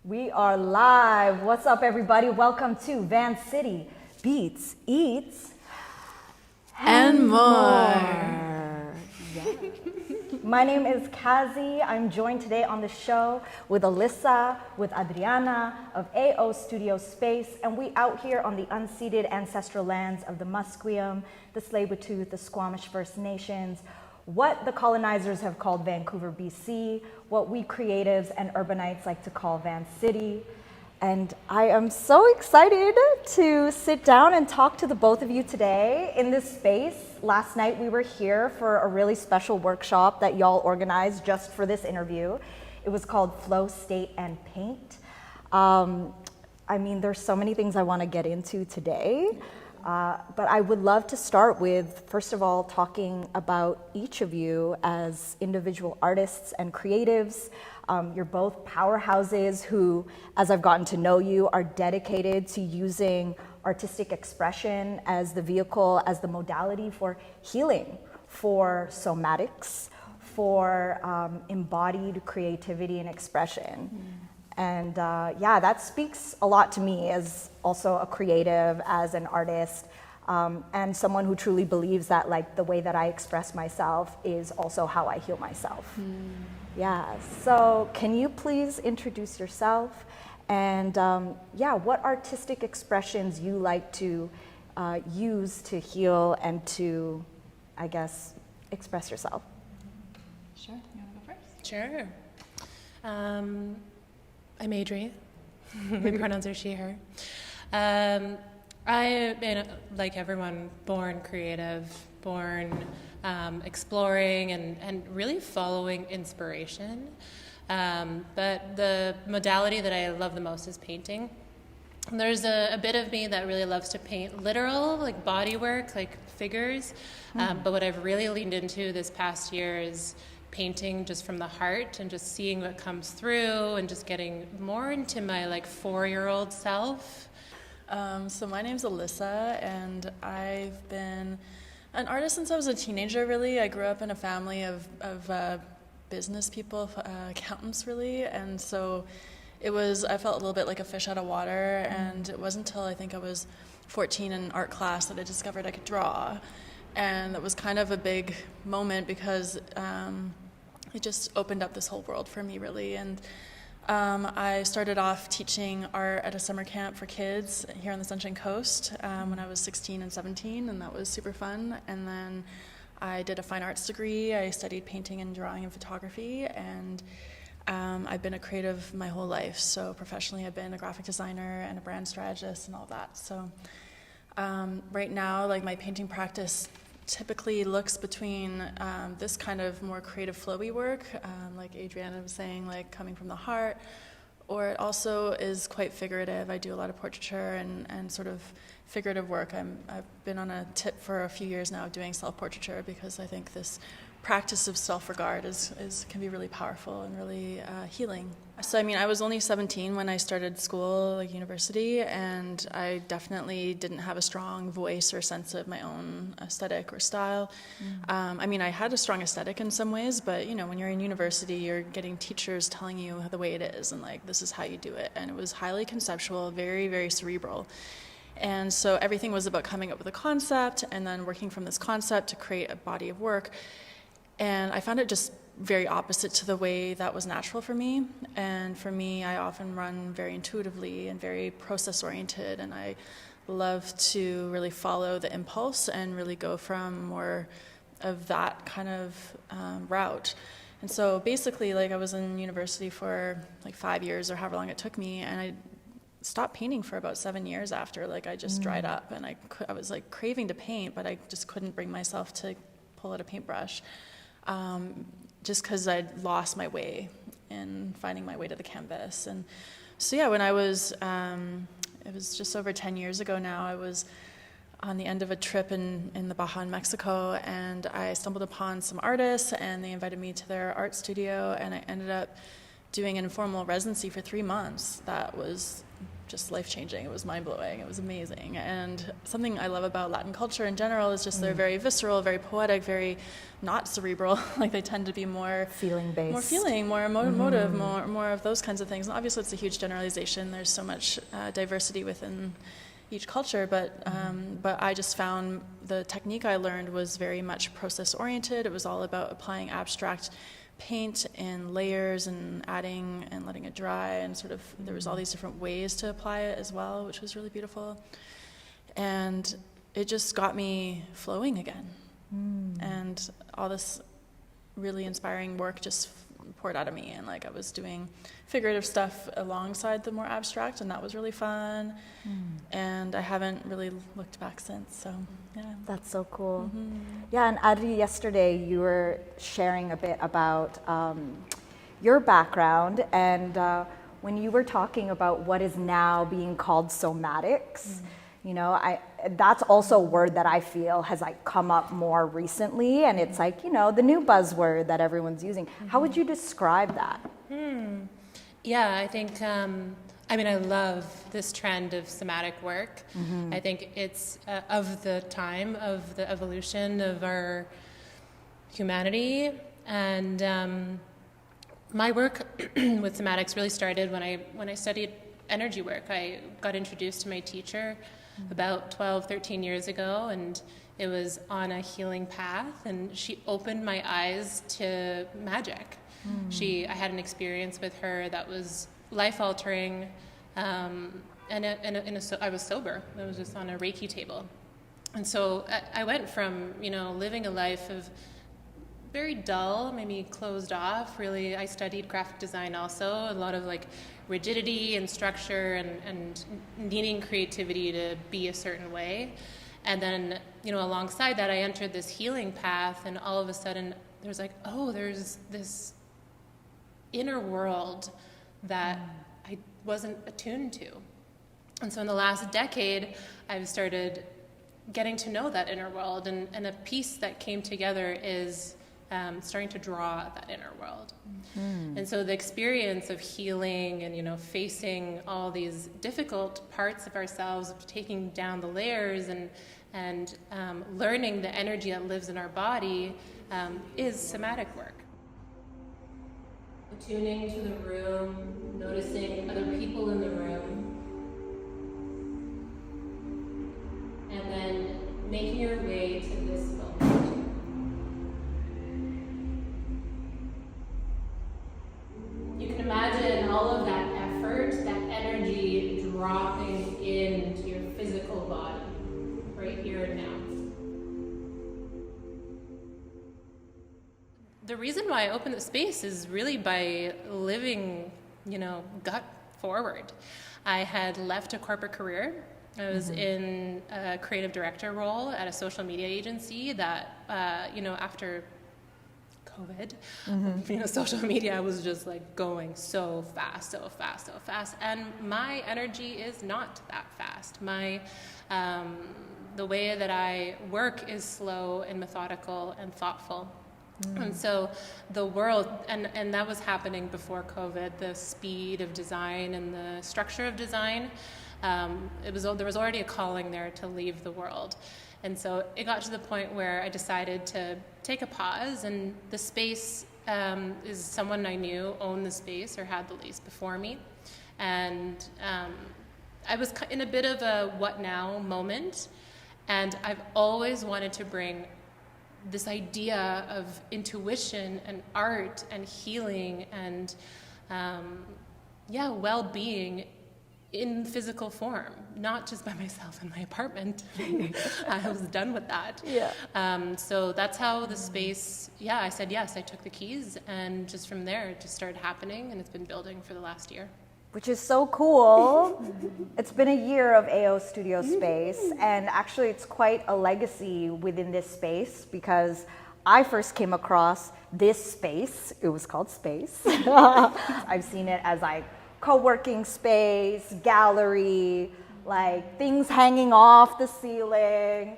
We are live. What's up, everybody? Welcome to Van City Beats, Eats, and more. Yeah. My name is Kazi. I'm joined today on the show with Alyssa, with Adriana of AO Studio Space, and we out here on the unceded ancestral lands of the Musqueam, the Tsleil-Waututh, the Squamish First Nations, what the colonizers have called Vancouver, BC, what we creatives and urbanites like to call Van City. And I am so excited to sit down and talk to the both of you today in this space. Last night we were here for a really special workshop that y'all organized just for this interview. It was called Flow, State, and Paint. I mean, there's so many things I want to get into today. But I would love to start with, first of all, talking about each of you as individual artists and creatives. You're both powerhouses who, as I've gotten to know you, are dedicated to using artistic expression as the vehicle, as the modality for healing, for somatics, for embodied creativity and expression. And yeah, that speaks a lot to me as also a creative, as an artist, and someone who truly believes that like the way that I express myself is also how I heal myself. Yeah, so can you please introduce yourself and yeah, what artistic expressions you like to use to heal and to, I guess, express yourself? Sure, you wanna go first? Sure. I'm Adri. My pronouns are she, her. I am, like everyone, born creative, born exploring and really following inspiration. But the modality that I love the most is painting. There's a bit of me that really loves to paint literal, like body work, like figures. But what I've really leaned into this past year is painting just from the heart and just seeing what comes through and just getting more into my like 4-year-old self. So my name's Alyssa, and I've been an artist since I was a teenager, really. I grew up in a family of business people, accountants, really, and so I felt a little bit like a fish out of water, and it wasn't until I think I was 14 in art class that I discovered I could draw. And that was kind of a big moment because it just opened up this whole world for me, really. And I started off teaching art at a summer camp for kids here on the Sunshine Coast when I was 16 and 17, and that was super fun. And then I did a fine arts degree. I studied painting and drawing and photography, and I've been a creative my whole life. So professionally, I've been a graphic designer and a brand strategist and all that. So right now, like my painting practice typically looks between this kind of more creative flowy work, like Adriana was saying, like coming from the heart, or it also is quite figurative. I do a lot of portraiture and sort of figurative work. I've been on a tip for a few years now doing self-portraiture because I think this practice of self-regard can be really powerful and really healing. So I mean, I was only 17 when I started school, like university, and I definitely didn't have a strong voice or sense of my own aesthetic or style. I mean, I had a strong aesthetic in some ways, but you know, when you're in university, you're getting teachers telling you the way it is and like, this is how you do it. And it was highly conceptual, very, very cerebral. And so everything was about coming up with a concept and then working from this concept to create a body of work. And I found it just very opposite to the way that was natural for me. And for me, I often run very intuitively and very process-oriented, and I love to really follow the impulse and really go from more of that kind of route. And so basically, like I was in university for like 5 years or however long it took me, and I stopped painting for about 7 years after. Like I just dried up, and I was like craving to paint, but I just couldn't bring myself to pull out a paintbrush. Just because I'd lost my way in finding my way to the canvas. And so yeah, when I was, it was just over 10 years ago now, I was on the end of a trip in the Baja in Mexico, and I stumbled upon some artists, and they invited me to their art studio, and I ended up doing an informal residency for 3 months. That was just life-changing. It was mind-blowing. It was amazing. And something I love about Latin culture in general is just they're very visceral, very poetic, very not cerebral. Like they tend to be more feeling-based, more feeling, more emotive, more of those kinds of things. And obviously, it's a huge generalization. There's so much diversity within each culture, but I just found the technique I learned was very much process-oriented. It was all about applying abstract paint in layers and adding and letting it dry, and sort of there was all these different ways to apply it as well, which was really beautiful. And it just got me flowing again. And all this really inspiring work just poured out of me, and like I was doing figurative stuff alongside the more abstract, and that was really fun. And I haven't really looked back since, so yeah. That's so cool. Yeah, and Adri, yesterday you were sharing a bit about your background, and when you were talking about what is now being called somatics, you know, that's also a word that I feel has like come up more recently, and it's like, you know, the new buzzword that everyone's using. How would you describe that? Yeah, I think, I mean, I love this trend of somatic work. I think it's of the time of the evolution of our humanity. And my work with somatics really started when I studied energy work. I got introduced to my teacher about 12, 13 years ago, and it was on a healing path, and she opened my eyes to magic. I had an experience with her that was life-altering, and I was sober. I was just on a Reiki table. And so I went from, you know, living a life of very dull, maybe closed off. Really, I studied graphic design also, a lot of like rigidity and structure and needing creativity to be a certain way. And then, you know, alongside that, I entered this healing path, and all of a sudden there's like, oh, there's this inner world that I wasn't attuned to. And so in the last decade, I've started getting to know that inner world, and a piece that came together is starting to draw that inner world. And so the experience of healing and, you know, facing all these difficult parts of ourselves, of taking down the layers and learning the energy that lives in our body is somatic work. Attuning to the room, noticing other people in the room, and then making your way to this moment. You can imagine all of that effort, that energy dropping into your physical body, right here and now. The reason why I opened the space is really by living, you know, gut forward. I had left a corporate career. I was in a creative director role at a social media agency that, you know, after COVID, you know, social media was just like going so fast. And my energy is not that fast. The way that I work is slow and methodical and thoughtful. And so the world, and that was happening before COVID, the speed of design and the structure of design, there was already a calling there to leave the world. And so it got to the point where I decided to take a pause, and the space is someone I knew owned the space or had the lease before me. And I was in a bit of a what now moment, and I've always wanted to bring this idea of intuition and art and healing and well-being in physical form, not just by myself in my apartment. I was done with that. So that's how the space, I said yes, I took the keys, and just from there it just started happening, and it's been building for the last year. Which is so cool. It's been a year of AO Studio Space, and actually it's quite a legacy within this space, because I first came across this space. It was called Space. I've seen it as like co-working space, gallery, like things hanging off the ceiling.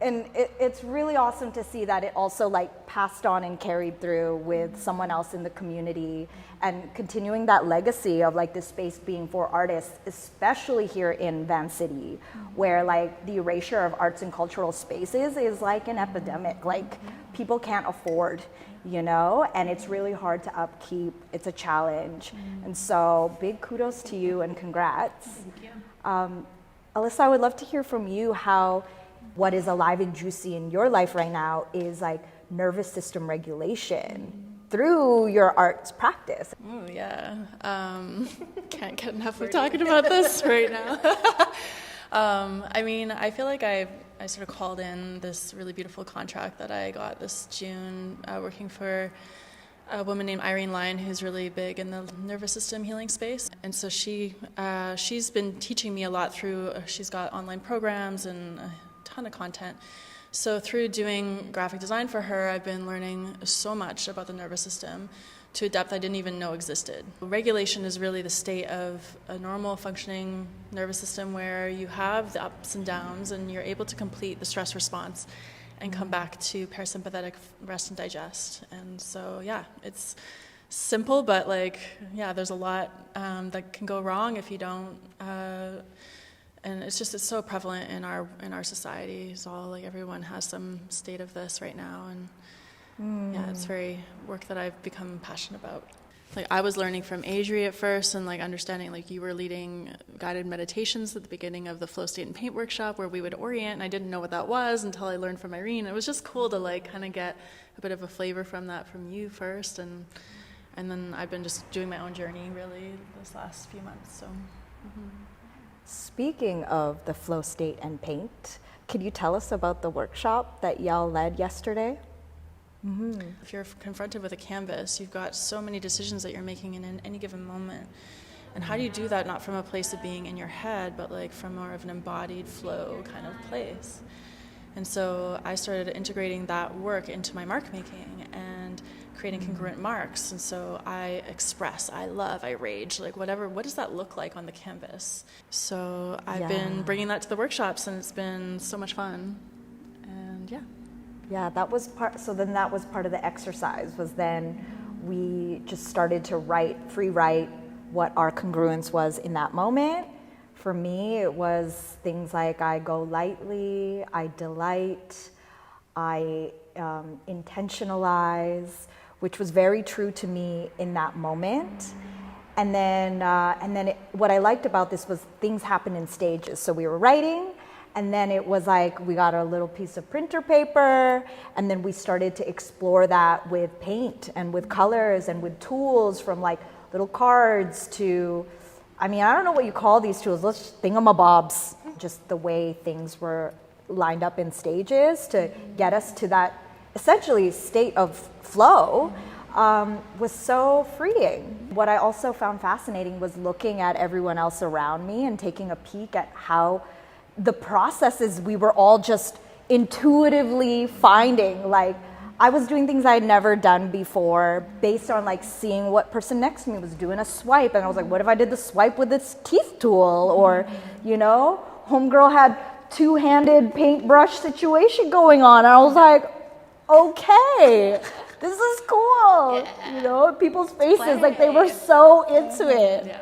And it's really awesome to see that it also like passed on and carried through with someone else in the community and continuing that legacy of like this space being for artists, especially here in Van City, where like the erasure of arts and cultural spaces is like an epidemic. Like people can't afford, you know, and it's really hard to upkeep. It's a challenge. And so big kudos to you and congrats. Thank you. Alyssa, I would love to hear from you how what is alive and juicy in your life right now is like nervous system regulation through your arts practice. Oh, yeah. Can't get enough of talking about this right now. I mean, I feel like I sort of called in this really beautiful contract that I got this June working for a woman named Irene Lyon, who's really big in the nervous system healing space. And so she's been teaching me a lot through, she's got online programs and a ton of content. So through doing graphic design for her, I've been learning so much about the nervous system to a depth I didn't even know existed. Regulation is really the state of a normal functioning nervous system where you have the ups and downs and you're able to complete the stress response and come back to parasympathetic rest and digest. And so, yeah, it's simple, but like, yeah, there's a lot that can go wrong if you don't. And it's so prevalent in our society. It's all like everyone has some state of this right now, and yeah, it's very work that I've become passionate about. Like I was learning from Adri at first, and like understanding like you were leading guided meditations at the beginning of the Flow State and Paint workshop where we would orient, and I didn't know what that was until I learned from Irene. It was just cool to like kind of get a bit of a flavor from that from you first, and then I've been just doing my own journey really this last few months. So. Speaking of the Flow State and Paint, could you tell us about the workshop that y'all led yesterday? If you're confronted with a canvas, you've got so many decisions that you're making in any given moment. And how do you do that not from a place of being in your head, but like from more of an embodied flow kind of place? And so I started integrating that work into my mark making and creating congruent marks. And so I express, I love, I rage, like whatever, what does that look like on the canvas? So I've been bringing that to the workshops, and it's been so much fun. And yeah. Yeah, that was that was part of the exercise, was then we just started to free write what our congruence was in that moment. For me, it was things like I go lightly, I delight, I intentionalize, which was very true to me in that moment. And then what I liked about this was things happened in stages. So we were writing, and then it was like we got a little piece of printer paper, and then we started to explore that with paint and with colors and with tools, from like little cards to, I mean, I don't know what you call these tools, let's thingamabobs, just the way things were lined up in stages to get us to that essentially state of flow. Was so freeing. What I also found fascinating was looking at everyone else around me and taking a peek at how the processes we were all just intuitively finding. Like I was doing things I had never done before based on like seeing what person next to me was doing a swipe, and I was like, what if I did the swipe with this teeth tool? Or, you know, homegirl had two-handed paintbrush situation going on, and I was like, okay, this is cool. Yeah. You know, people's faces, like they were so into it. Yeah.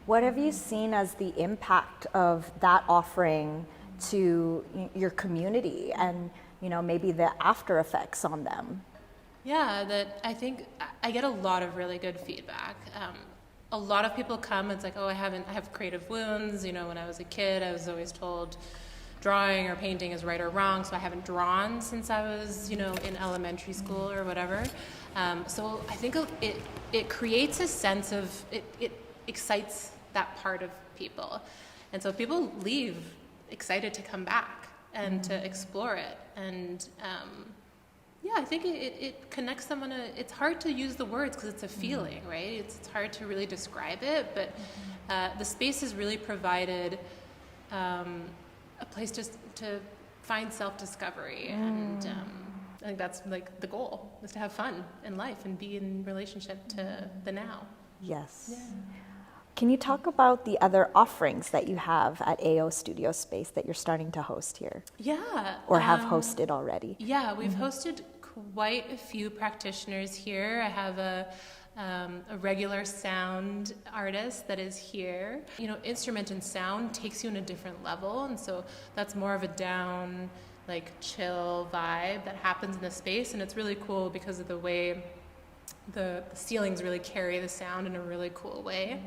What have you seen as the impact of that offering to your community, and, you know, maybe the after effects on them? Yeah, that I think I get a lot of really good feedback. A lot of people come, it's like, oh, I have creative wounds. You know, when I was a kid, I was always told drawing or painting is right or wrong, so I haven't drawn since I was, you know, in elementary school or whatever. So I think it creates a sense of, it excites that part of people. And so people leave excited to come back and to explore it. And yeah, I think it connects them it's hard to use the words because it's a feeling, right? It's hard to really describe it, but the space has really provided a place just to find self-discovery. And I think that's like the goal, is to have fun in life and be in relationship to the now. Yes. Yeah. Can you talk about the other offerings that you have at AO Studio Space that you're starting to host here? Yeah. Or have hosted already? Yeah, we've hosted quite a few practitioners here. I have a regular sound artist that is here. You know, instrument and sound takes you in a different level, and so that's more of a down, like chill vibe that happens in the space, and it's really cool because of the way the ceilings really carry the sound in a really cool way.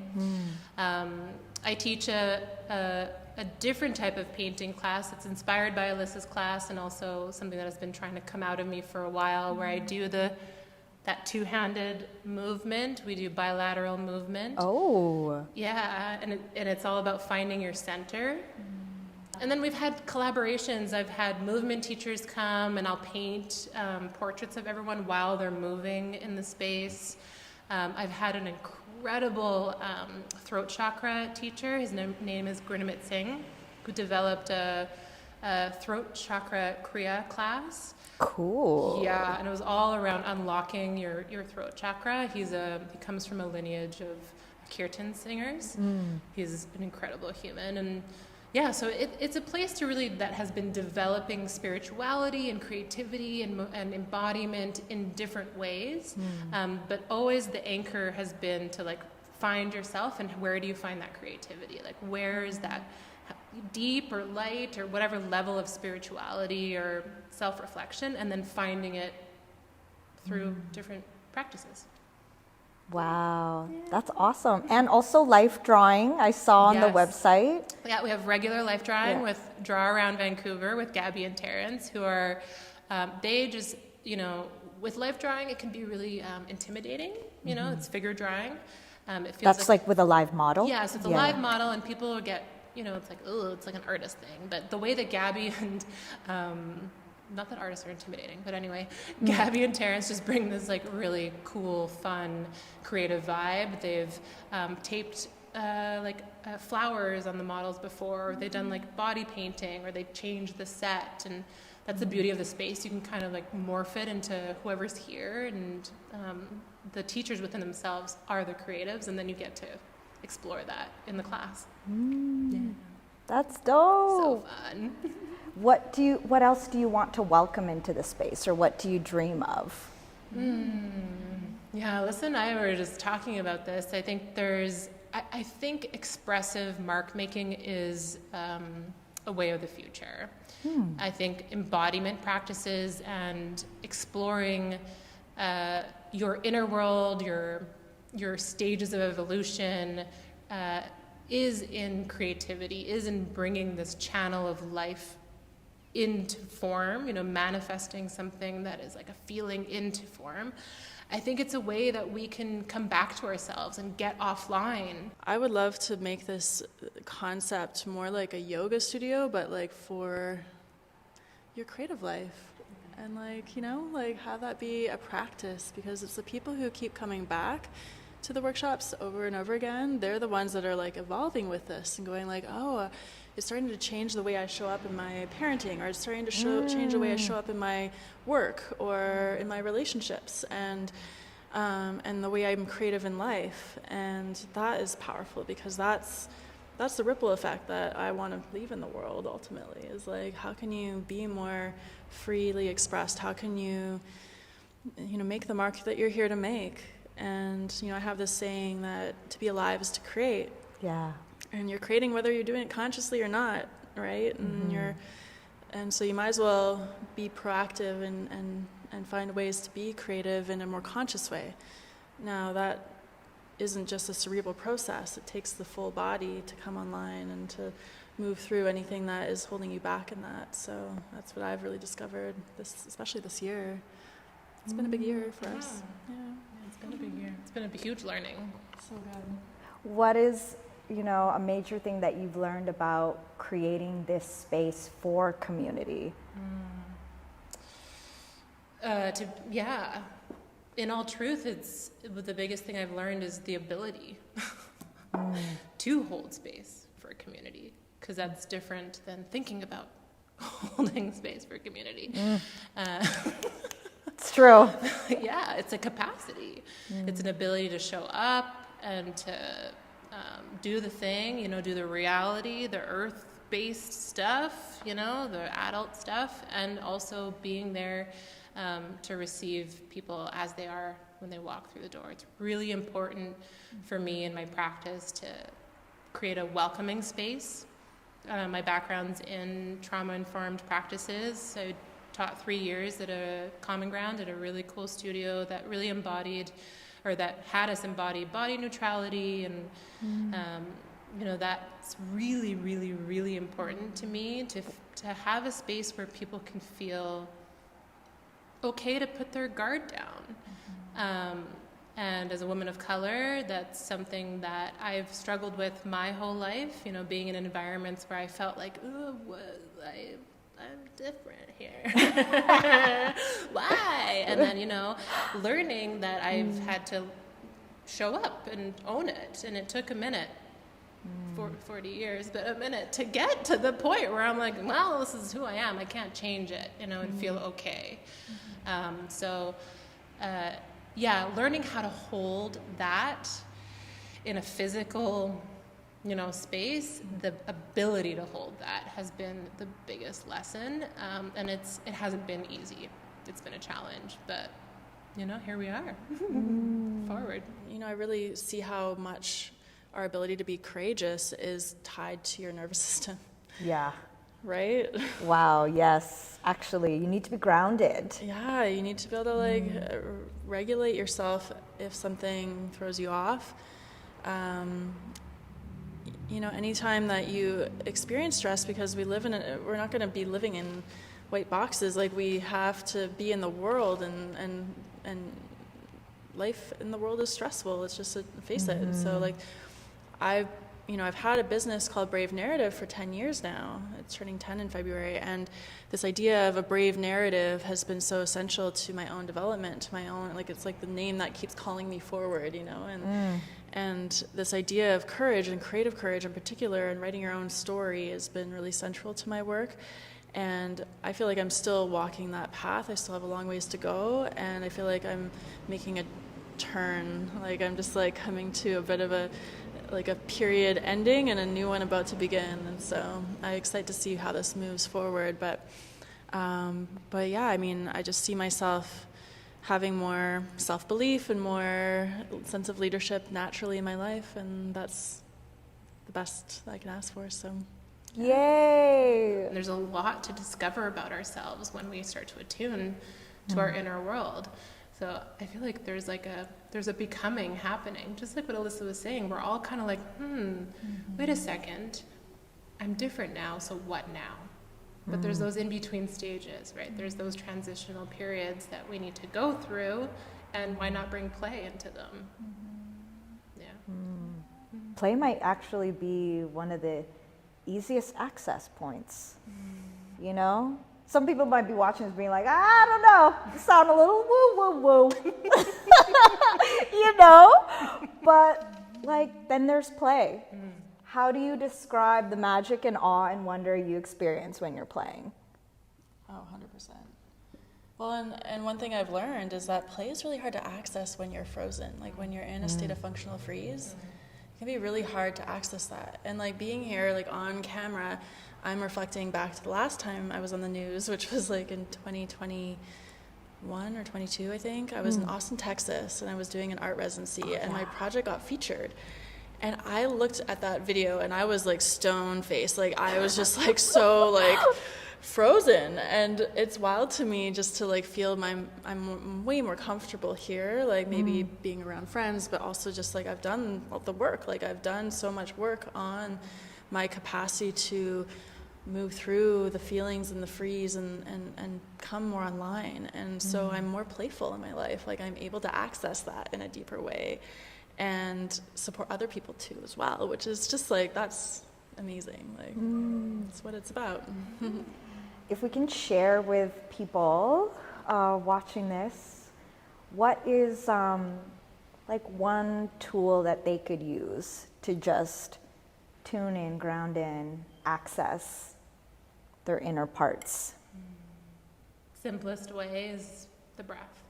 I teach a different type of painting class. It's inspired by Alyssa's class, and also something that has been trying to come out of me for a while, where I do that two-handed movement. We do bilateral movement. Oh. Yeah, and it's all about finding your center. And then we've had collaborations. I've had movement teachers come, and I'll paint portraits of everyone while they're moving in the space. I've had an incredible throat chakra teacher. His name is Gurnameet Singh, who developed a throat chakra Kriya class. Cool. Yeah, and it was all around unlocking your throat chakra. He comes from a lineage of kirtan singers. He's an incredible human, and yeah, so it's a place that has been developing spirituality and creativity and embodiment in different ways, but always the anchor has been to like find yourself, and where do you find that creativity? Like, where is that deep or light or whatever level of spirituality or self-reflection, and then finding it through different practices. Wow, that's awesome. And also life drawing, I saw on the website. Yeah, we have regular life drawing with Draw Around Vancouver with Gabby and Terrence, who are, they just, you know, with life drawing, it can be really intimidating. You know, it's figure drawing. It feels That's like with a live model? Yeah, so it's a live model, and people will get, you know, it's like, oh, it's like an artist thing. But the way that Gabby and, not that artists are intimidating, but anyway, Gabby and Terrence just bring this like really cool, fun, creative vibe. They've taped flowers on the models before, or they've done like body painting, or they changed the set, and that's the beauty of the space. You can kind of like morph it into whoever's here, and the teachers within themselves are the creatives, and then you get to explore that in the class. Yeah. That's dope. So fun. What else do you want to welcome into the space, or what do you dream of? Yeah, Alyssa and I were just talking about this. I think I think expressive mark making is a way of the future. I think embodiment practices and exploring your inner world, your stages of evolution, is in creativity, is in bringing this channel of life into form, you know, manifesting something that is like a feeling into form. I think it's a way that we can come back to ourselves and get offline. I would love to make this concept more like a yoga studio, but like for your creative life. And like, you know, like have that be a practice, because it's the people who keep coming back to the workshops over and over again. They're the ones that are like evolving with this and going like, oh, it's starting to change the way I show up in my parenting, or it's starting to change the way I show up in my work or in my relationships, and the way I'm creative in life. And that is powerful, because that's the ripple effect that I want to leave in the world ultimately, is like, how can you be more freely expressed? How can you know, make the mark that you're here to make? And, you know, I have this saying that to be alive is to create. Yeah. And you're creating whether you're doing it consciously or not, right? And so you might as well be proactive and find ways to be creative in a more conscious way. Now, that isn't just a cerebral process. It takes the full body to come online and to move through anything that is holding you back in that. So that's what I've really discovered, especially this year. It's been a big year for us. Yeah. It's been a big year. It's been a huge learning. So good. What is, you know, a major thing that you've learned about creating this space for community? In all truth, the biggest thing I've learned is the ability to hold space for a community, because that's different than thinking about holding space for a community. It's true. Yeah, it's a capacity. It's an ability to show up and do the thing, do the reality, the earth-based stuff, the adult stuff, and also being there to receive people as they are when they walk through the door. It's really important for me in my practice to create a welcoming space. My background's in trauma-informed practices. I taught 3 years at a Common Ground at a really cool studio that really embodied, or that had us embody body neutrality, and that's really, really, really important to me, to have a space where people can feel okay to put their guard down. And as a woman of color, that's something that I've struggled with my whole life, being in environments where I felt like, oh, I'm different here. Why? And then, learning that I've had to show up and own it. And it took a minute, 40 years, but a minute to get to the point where I'm like, well, this is who I am. I can't change it, and feel okay. Learning how to hold that in a physical, space, the ability to hold that has been the biggest lesson. And it hasn't been easy. It's been a challenge, but, here we are, forward. I really see how much our ability to be courageous is tied to your nervous system. Yeah. Right? Wow, yes. Actually, you need to be grounded. Yeah, you need to be able to regulate yourself if something throws you off. Anytime that you experience stress, because we're not going to be living in white boxes. Like, we have to be in the world, and life in the world is stressful. It's just to face it. So I've had a business called Brave Narrative for 10 years now. It's turning 10 in February. And this idea of a brave narrative has been so essential to my own development, to my own, it's like the name that keeps calling me forward, and this idea of courage, and creative courage in particular, and writing your own story has been really central to my work. And I feel like I'm still walking that path. I still have a long ways to go. And I feel like I'm making a turn. I'm just coming to a bit of a period ending and a new one about to begin. And so I'm excited to see how this moves forward. But yeah, I just see myself having more self-belief and more sense of leadership naturally in my life, and that's the best I can ask for. So yay! There's a lot to discover about ourselves when we start to attune to our inner world. So I feel like there's a becoming happening, just like what Alyssa was saying. We're all kind of like, wait a second, I'm different now, so what now? But there's those in-between stages, right? There's those transitional periods that we need to go through, and why not bring play into them? Yeah. Play might actually be one of the easiest access points, Some people might be watching this being like, I don't know, you sound a little woo-woo-woo. But then there's play. How do you describe the magic and awe and wonder you experience when you're playing? Oh, 100%. Well, and one thing I've learned is that play is really hard to access when you're frozen. When you're in a state of functional freeze, it can be really hard to access that. And being here, on camera, I'm reflecting back to the last time I was on the news, which was in 2021 or 22, I think. I was in Austin, Texas, and I was doing an art residency, and my project got featured. And I looked at that video, and I was stone-faced. I was just so frozen. And it's wild to me just to feel I'm way more comfortable here, maybe being around friends, but also just I've done the work. I've done so much work on my capacity to move through the feelings and the freeze and come more online. And so I'm more playful in my life. I'm able to access that in a deeper way and support other people too as well, which is just that's amazing. That's what it's about. If we can share with people watching this, what is one tool that they could use to just tune in, ground in, access their inner parts? Simplest way is the breath.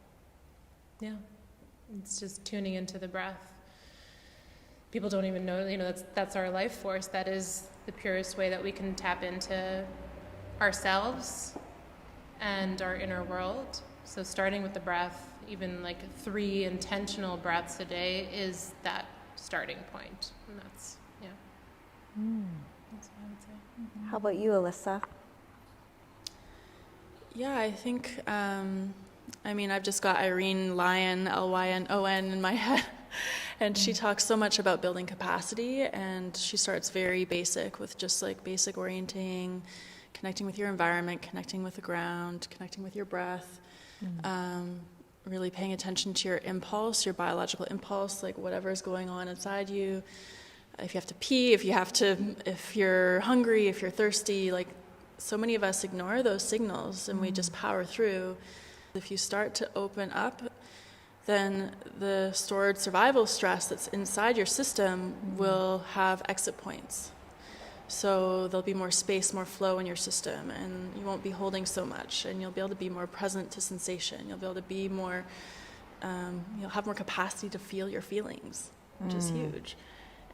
Yeah. It's just tuning into the breath. people don't even know, that's our life force. That is the purest way that we can tap into ourselves and our inner world. So starting with the breath, even like 3 intentional breaths a day is that starting point. And that's, that's what I would say. How about you, Alyssa? Yeah, I think, I've just got Irene Lyon, Lyon in my head, and she talks so much about building capacity, and she starts very basic with just like basic orienting, connecting with your environment, connecting with the ground, connecting with your breath, really paying attention to your impulse, your biological impulse, like whatever's going on inside you. If you have to pee, if you're hungry, if you're thirsty, like so many of us ignore those signals and we just power through. If you start to open up, then the stored survival stress that's inside your system will have exit points. So there'll be more space, more flow in your system, and you won't be holding so much, and you'll be able to be more present to sensation. You'll be able to be more, you'll have more capacity to feel your feelings, which is huge.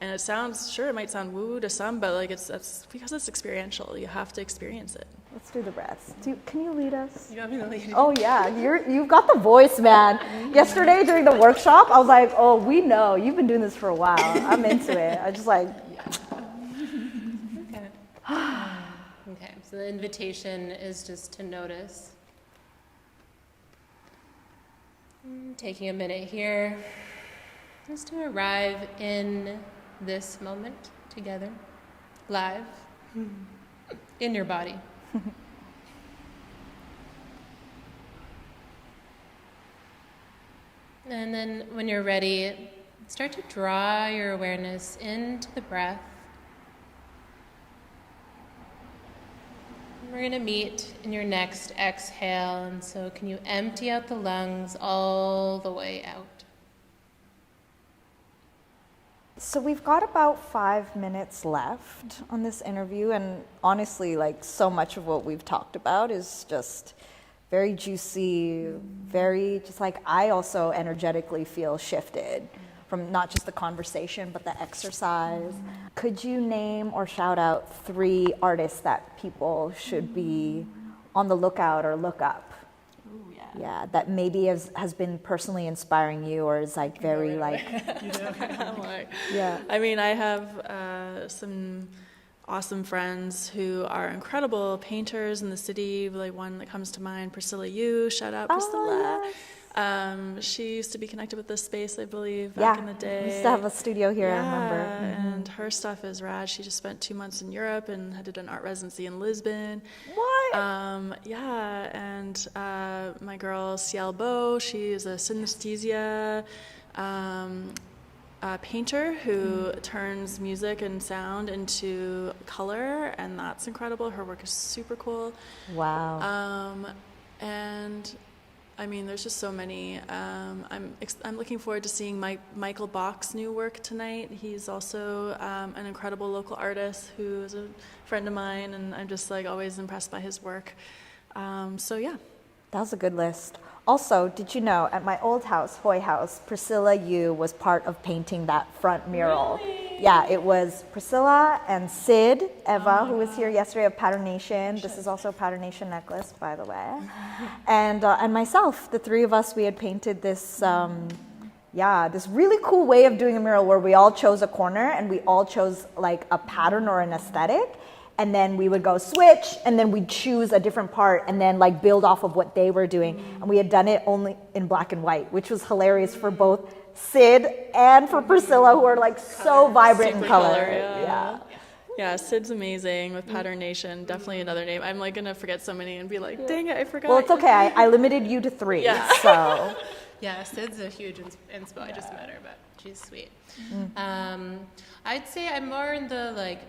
And it might sound woo-woo to some, but like that's because it's experiential. You have to experience it. Let's do the breaths. Can you lead us? You want me to lead? Oh yeah, you've got the voice, man. Yesterday during the workshop, I was like, oh, we know you've been doing this for a while. I'm into it. I just like. Okay. Okay. So the invitation is just to notice. Taking a minute here, just to arrive in this moment together, live, in your body. And then when you're ready, start to draw your awareness into the breath. We're going to meet in your next exhale, and so can you empty out the lungs all the way out? So we've got about 5 minutes left on this interview, and honestly, like so much of what we've talked about is just very juicy, very just like I also energetically feel shifted from not just the conversation, but the exercise. Could you name or shout out 3 artists that people should be on the lookout or look up? Ooh, yeah. Yeah, that maybe has been personally inspiring you or is like very like... Yeah. I mean, I have some awesome friends who are incredible painters in the city. Like one that comes to mind, Priscilla Yu. Shout out Priscilla. Yes. She used to be connected with this space, I believe, back in the day. We used to have a studio here, I remember. And her stuff is rad. She just spent 2 months in Europe and did an art residency in Lisbon. What? And my girl Ciel Bo, she is a synesthesia painter who turns music and sound into color, and that's incredible. Her work is super cool. Wow. And I mean, there's just so many. I'm looking forward to seeing Michael Bach's new work tonight. He's also an incredible local artist who is a friend of mine, and I'm just like always impressed by his work. So yeah. That was a good list. Also, did you know, at my old house, Hoy House, Priscilla Yu was part of painting that front mural. Really? Yeah, it was Priscilla and Sid, Eva, who was here yesterday of Pattern Nation. This is also a Pattern Nation necklace, by the way. And myself, the 3 of us, we had painted this, this really cool way of doing a mural where we all chose a corner and we all chose like a pattern or an aesthetic. And then we would go switch, and then we'd choose a different part and then like build off of what they were doing. And we had done it only in black and white, which was hilarious for both Sid and for Priscilla, who are like so vibrant in color. Yeah, Sid's amazing with Pattern Nation. Definitely another name. I'm like gonna forget so many and be like, dang it, I forgot. Well, it's okay. I limited you to 3. Yeah. So. Yeah, Sid's a huge inspo. I just met her, but she's sweet. I'd say I'm more in the like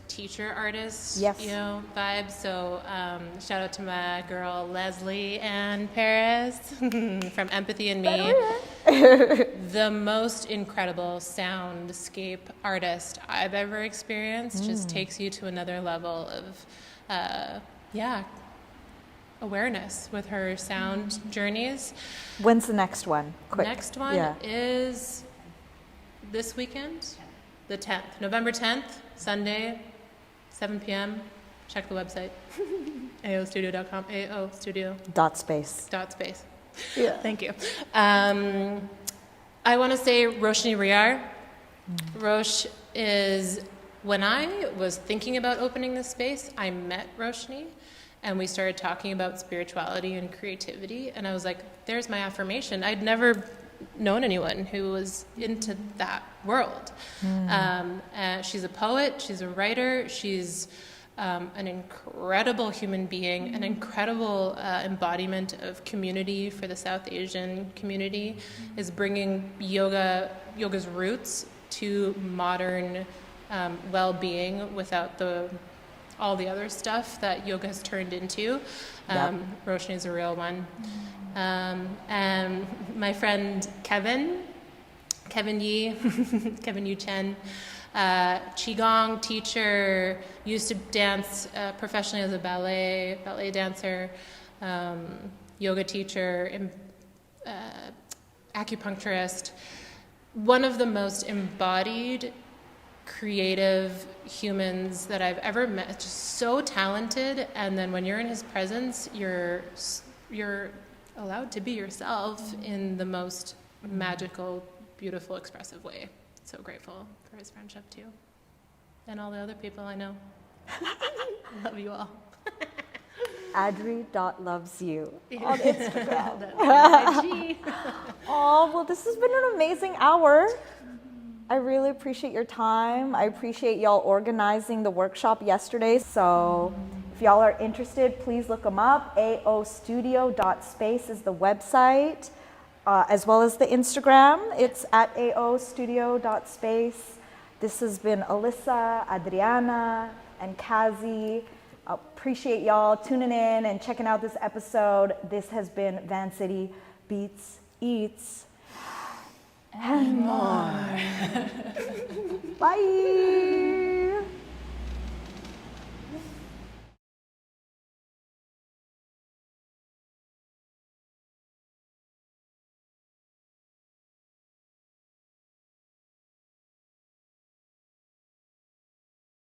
teacher artist, vibe. So shout out to my girl Leslie Ann Paris from Empathy and Me. The most incredible soundscape artist I've ever experienced. Just takes you to another level of awareness with her sound journeys. When's the next one? Quick. Next one is this weekend, the 10th, November 10th, Sunday, 7 p.m. Check the website, aostudio.com, .space. .space. Yeah. Thank you. I want to say Roshni Riyar. Rosh is, when I was thinking about opening this space, I met Roshni and we started talking about spirituality and creativity. And I was like, there's my affirmation. I'd never known anyone who was into that world. She's a poet, she's a writer, she's an incredible human being, an incredible embodiment of community for the South Asian community, is bringing yoga's roots to modern well-being without all the other stuff that yoga has turned into. Roshni is a real one. And my friend Kevin Yi, Kevin Yu Chen, Qigong teacher, used to dance professionally as a ballet dancer, yoga teacher, acupuncturist. One of the most embodied, creative humans that I've ever met. Just so talented, and then when you're in his presence, you're allowed to be yourself in the most magical, beautiful, expressive way. So grateful for his friendship too, and all the other people I know. Love you all. Adri.lovesyou on Instagram. IG. Oh, well, this has been an amazing hour. I really appreciate your time. I appreciate y'all organizing the workshop yesterday. So if y'all are interested, please look them up. aostudio.space is the website, as well as the Instagram. It's at aostudio.space. This has been Alyssa, Adriana, and Kazi. Appreciate y'all tuning in and checking out this episode. This has been Van City Beats, Eats, and more. Bye.